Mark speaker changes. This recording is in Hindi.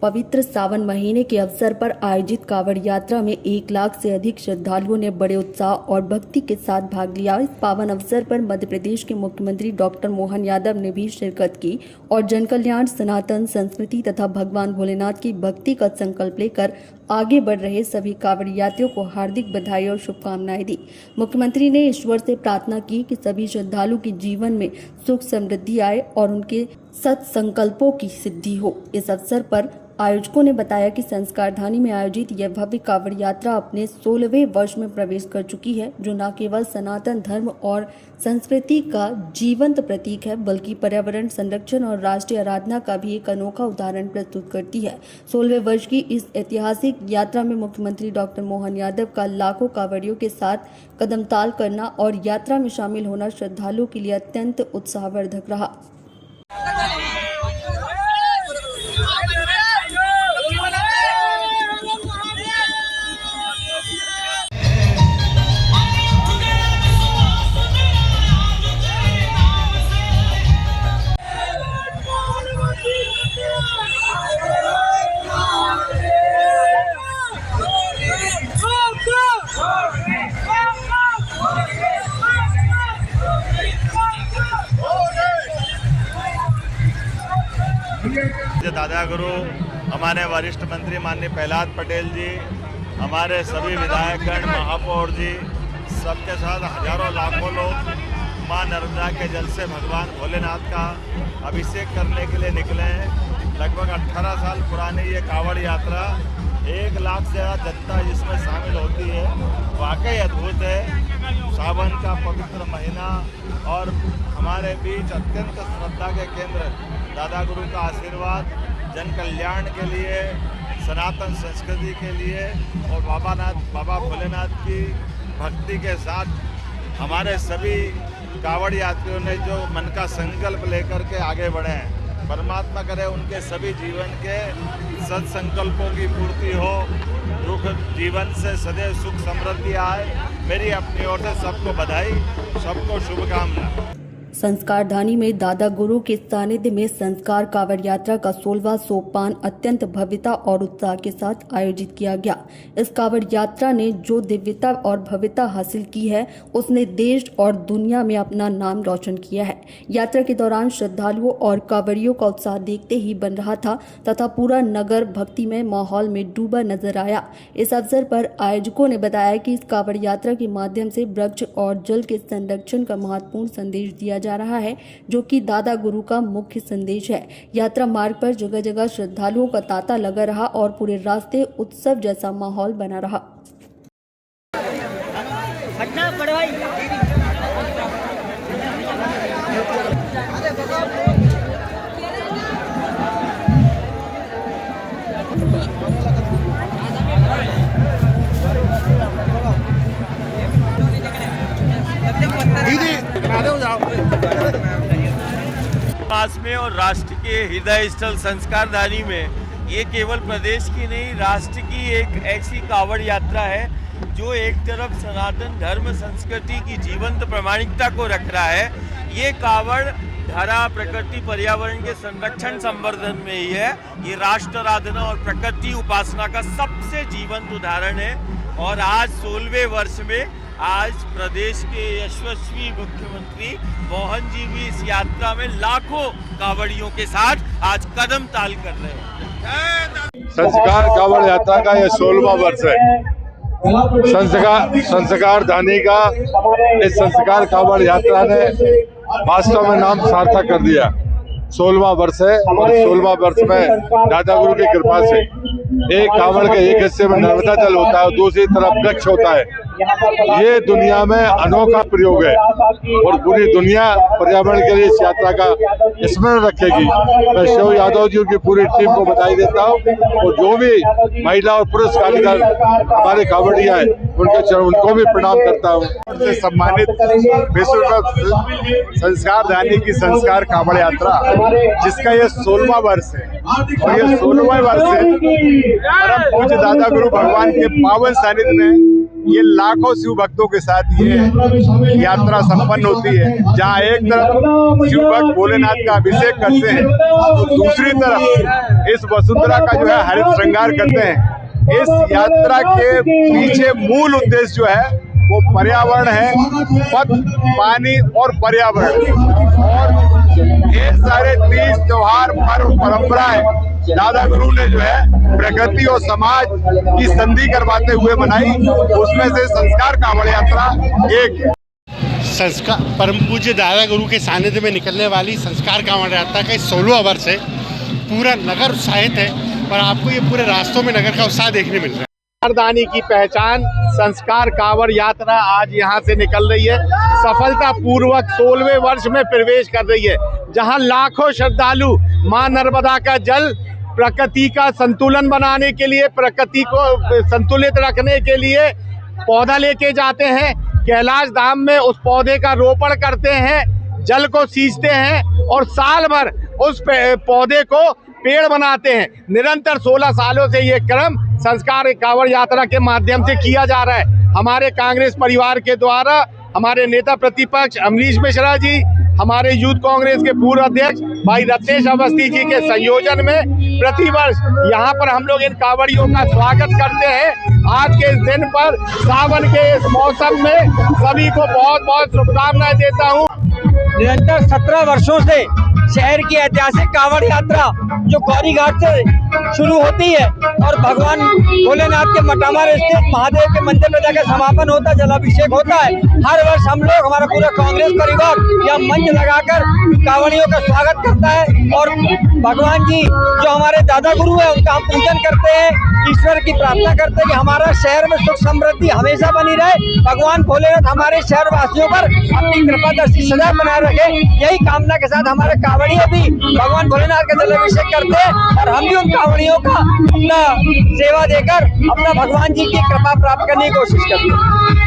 Speaker 1: पवित्र सावन महीने के अवसर पर आयोजित कांवड़ यात्रा में 1 लाख से अधिक श्रद्धालुओं ने बड़े उत्साह और भक्ति के साथ भाग लिया। इस पावन अवसर पर मध्य प्रदेश के मुख्यमंत्री डॉक्टर मोहन यादव ने भी शिरकत की और जनकल्याण, सनातन संस्कृति तथा भगवान भोलेनाथ की भक्ति का संकल्प लेकर आगे बढ़ रहे सभी कांवड़ यात्रियों को हार्दिक बधाई और शुभकामनाएं दी। मुख्यमंत्री ने ईश्वर से प्रार्थना की कि सभी श्रद्धालु के जीवन में सुख समृद्धि आए और उनके सत्संकल्पों की सिद्धि हो। इस अवसर पर आयोजकों ने बताया कि संस्कारधानी में आयोजित यह भव्य कांवड़ यात्रा अपने 16वें वर्ष में प्रवेश कर चुकी है, जो न केवल सनातन धर्म और संस्कृति का जीवंत प्रतीक है, बल्कि पर्यावरण संरक्षण और राष्ट्रीय आराधना का भी एक अनोखा उदाहरण प्रस्तुत करती है। 16वें वर्ष की इस ऐतिहासिक यात्रा में मुख्यमंत्री डॉक्टर मोहन यादव का लाखों कांवड़ियों के साथ कदमताल करना और यात्रा में शामिल होना श्रद्धालुओं के लिए अत्यंत उत्साहवर्धक रहा।
Speaker 2: दादा गुरु हमारे वरिष्ठ मंत्री माननीय प्रहलाद पटेल जी, हमारे सभी विधायकगण, महापौर जी, सबके साथ हजारों लाखों लोग मां नर्मदा के जल से भगवान भोलेनाथ का अभिषेक करने के लिए निकले हैं। लगभग 18 साल पुरानी ये कांवड़ यात्रा 1 लाख से ज़्यादा जनता जिसमें शामिल होती है, वाकई अद्भुत है। सावन का पवित्र महीना और हमारे बीच अत्यंत श्रद्धा के केंद्र दादा गुरु का आशीर्वाद जन कल्याण के लिए, सनातन संस्कृति के लिए और बाबा भोलेनाथ की भक्ति के साथ हमारे सभी कांवड़ यात्रियों ने जो मन का संकल्प लेकर के आगे बढ़े हैं, परमात्मा करे उनके सभी जीवन के सत्संकल्पों की पूर्ति हो, दुख जीवन से सदैव सुख समृद्धि आए। मेरी अपनी ओर से सबको बधाई, सबको शुभकामना।
Speaker 1: संस्कारधानी में दादा गुरु के सानिध्य में संस्कार कांवड़ यात्रा का 16वां सोपान अत्यंत भव्यता और उत्साह के साथ आयोजित किया गया। इस कांवड़ यात्रा ने जो दिव्यता और भव्यता हासिल की है, उसने देश और दुनिया में अपना नाम रोशन किया है। यात्रा के दौरान श्रद्धालुओं और कांवड़ियों का उत्साह देखते ही बन रहा था तथा पूरा नगर भक्तिमय माहौल में डूबा नजर आया। इस अवसर पर आयोजकों ने बताया कि इस कांवड़ यात्रा के माध्यम से वृक्ष और जल के संरक्षण का महत्वपूर्ण संदेश दिया जा रहा है, जो कि दादा गुरु का मुख्य संदेश है। यात्रा मार्ग पर जगह जगह श्रद्धालुओं का तांता लगा रहा और पूरे रास्ते उत्सव जैसा माहौल बना रहा।
Speaker 3: पास में और राष्ट्र के हृदय स्थल संस्कारधानी में ये केवल प्रदेश की नहीं, राष्ट्र की एक ऐसी कांवड़ यात्रा है जो एक तरफ सनातन धर्म संस्कृति की जीवंत प्रामाणिकता को रख रहा है। ये कांवड़ धरा, प्रकृति, पर्यावरण के संरक्षण संवर्धन में ही है। ये राष्ट्र आराधना और प्रकृति उपासना का सबसे जीवंत उदाहरण है। और आज 16वें वर्ष में आज प्रदेश के यशस्वी मुख्यमंत्री मोहन जी भी इस यात्रा में लाखों कांवड़ियों के साथ आज कदम ताल कर रहे हैं।
Speaker 4: संस्कार कांवड़ यात्रा का यह 16वां वर्ष है। संस्कार धानी का इस संस्कार कांवड़ यात्रा ने वास्तव में नाम सार्थक कर दिया। 16वां वर्ष है और 16वां वर्ष में दादा गुरु की कृपा से एक कांवड़ के एक हिस्से में नर्मदा जल होता है और दूसरी तरफ वृक्ष होता है। ये दुनिया में अनोखा प्रयोग है और पूरी दुनिया पर्यावरण के लिए इस यात्रा का स्मरण रखेगी। मैं शिव यादव जी की पूरी टीम को बधाई देता हूँ और जो भी महिला और पुरुष कारीगर हमारे कांवड़िया हैं उनको भी प्रणाम करता हूँ।
Speaker 5: सम्मानित विश्व संस्कारधानी की संस्कार कांवड़ यात्रा, जिसका ये 16वां वर्ष है और ये 16वां वर्ष है परम पूज्य दादा गुरु भगवान के पावन सानिध्य में ये लाखों शिव भक्तों के साथ ये यात्रा संपन्न होती है, जहाँ एक तरफ शिव भक्त भोलेनाथ का अभिषेक करते हैं तो दूसरी तरफ इस वसुंधरा का जो है हरित श्रृंगार करते हैं। इस यात्रा के पीछे मूल उद्देश्य जो है वो पर्यावरण है, पथ, पानी और पर्यावरण, और ढेर सारे तीज त्योहार पर्व परंपराएं दादा गुरु ने जो है प्रकृति और समाज की संधि करवाते हुए बनाई। उसमें से संस्कार कांवड़ यात्रा एक है।
Speaker 6: संस्कार परम पूज्य दादा गुरु के सानिध्य में निकलने वाली संस्कार कांवड़ यात्रा का 16वां वर्ष है। पूरा नगर उत्साहित है और आपको ये पूरे रास्तों में नगर का उत्साह देखने मिल रहा है।
Speaker 5: दानी की पहचान संस्कार कांवड़ यात्रा आज यहाँ से निकल रही है, सफलता पूर्वक 16वें वर्ष में प्रवेश कर रही है, जहाँ लाखों श्रद्धालु मां नर्मदा का जल प्रकृति का संतुलन बनाने के लिए, प्रकृति को संतुलित रखने के लिए पौधा लेके जाते हैं। कैलाश धाम में उस पौधे का रोपण करते हैं, जल को सींचते हैं और साल भर उस पौधे को पेड़ बनाते हैं। निरंतर 16 सालों से ये क्रम संस्कार कांवड़ यात्रा के माध्यम से किया जा रहा है। हमारे कांग्रेस परिवार के द्वारा हमारे नेता प्रतिपक्ष अमरीश मिश्रा जी, हमारे यूथ कांग्रेस के पूर्व अध्यक्ष भाई रत्नेश अवस्थी जी के संयोजन में प्रतिवर्ष यहाँ पर हम लोग इन कांवड़ियों का स्वागत करते हैं। आज के इस दिन पर सावन के इस मौसम में सभी को बहुत बहुत शुभकामनाएं देता हूँ।
Speaker 7: निरंतर 17 वर्षों से शहर की ऐतिहासिक कांवड़ यात्रा जो गौरी घाट से शुरू होती है और भगवान भोलेनाथ के मटामार स्थित महादेव के मंदिर में जाकर समापन होता है, जलाभिषेक होता है। हर वर्ष हम लोग, हमारा पूरा कांग्रेस परिवार यह मंच लगाकर कांवड़ियों का स्वागत करता है और भगवान जी जो हमारे दादा गुरु है उनका हम पूजन करते हैं, ईश्वर की प्रार्थना करते हैं कि हमारा शहर में सुख समृद्धि हमेशा बनी रहे। भगवान भोलेनाथ हमारे शहर वासियों पर अपनी कृपा दृष्टि सदा बनाए रखे। यही कामना के साथ हमारे कांवड़िए भी भगवान भोलेनाथ का जलाभिषेक करते हैं और हम भी उन कांवड़ियों का अपना सेवा देकर अपना भगवान जी की कृपा प्राप्त करने की कोशिश करते हैं।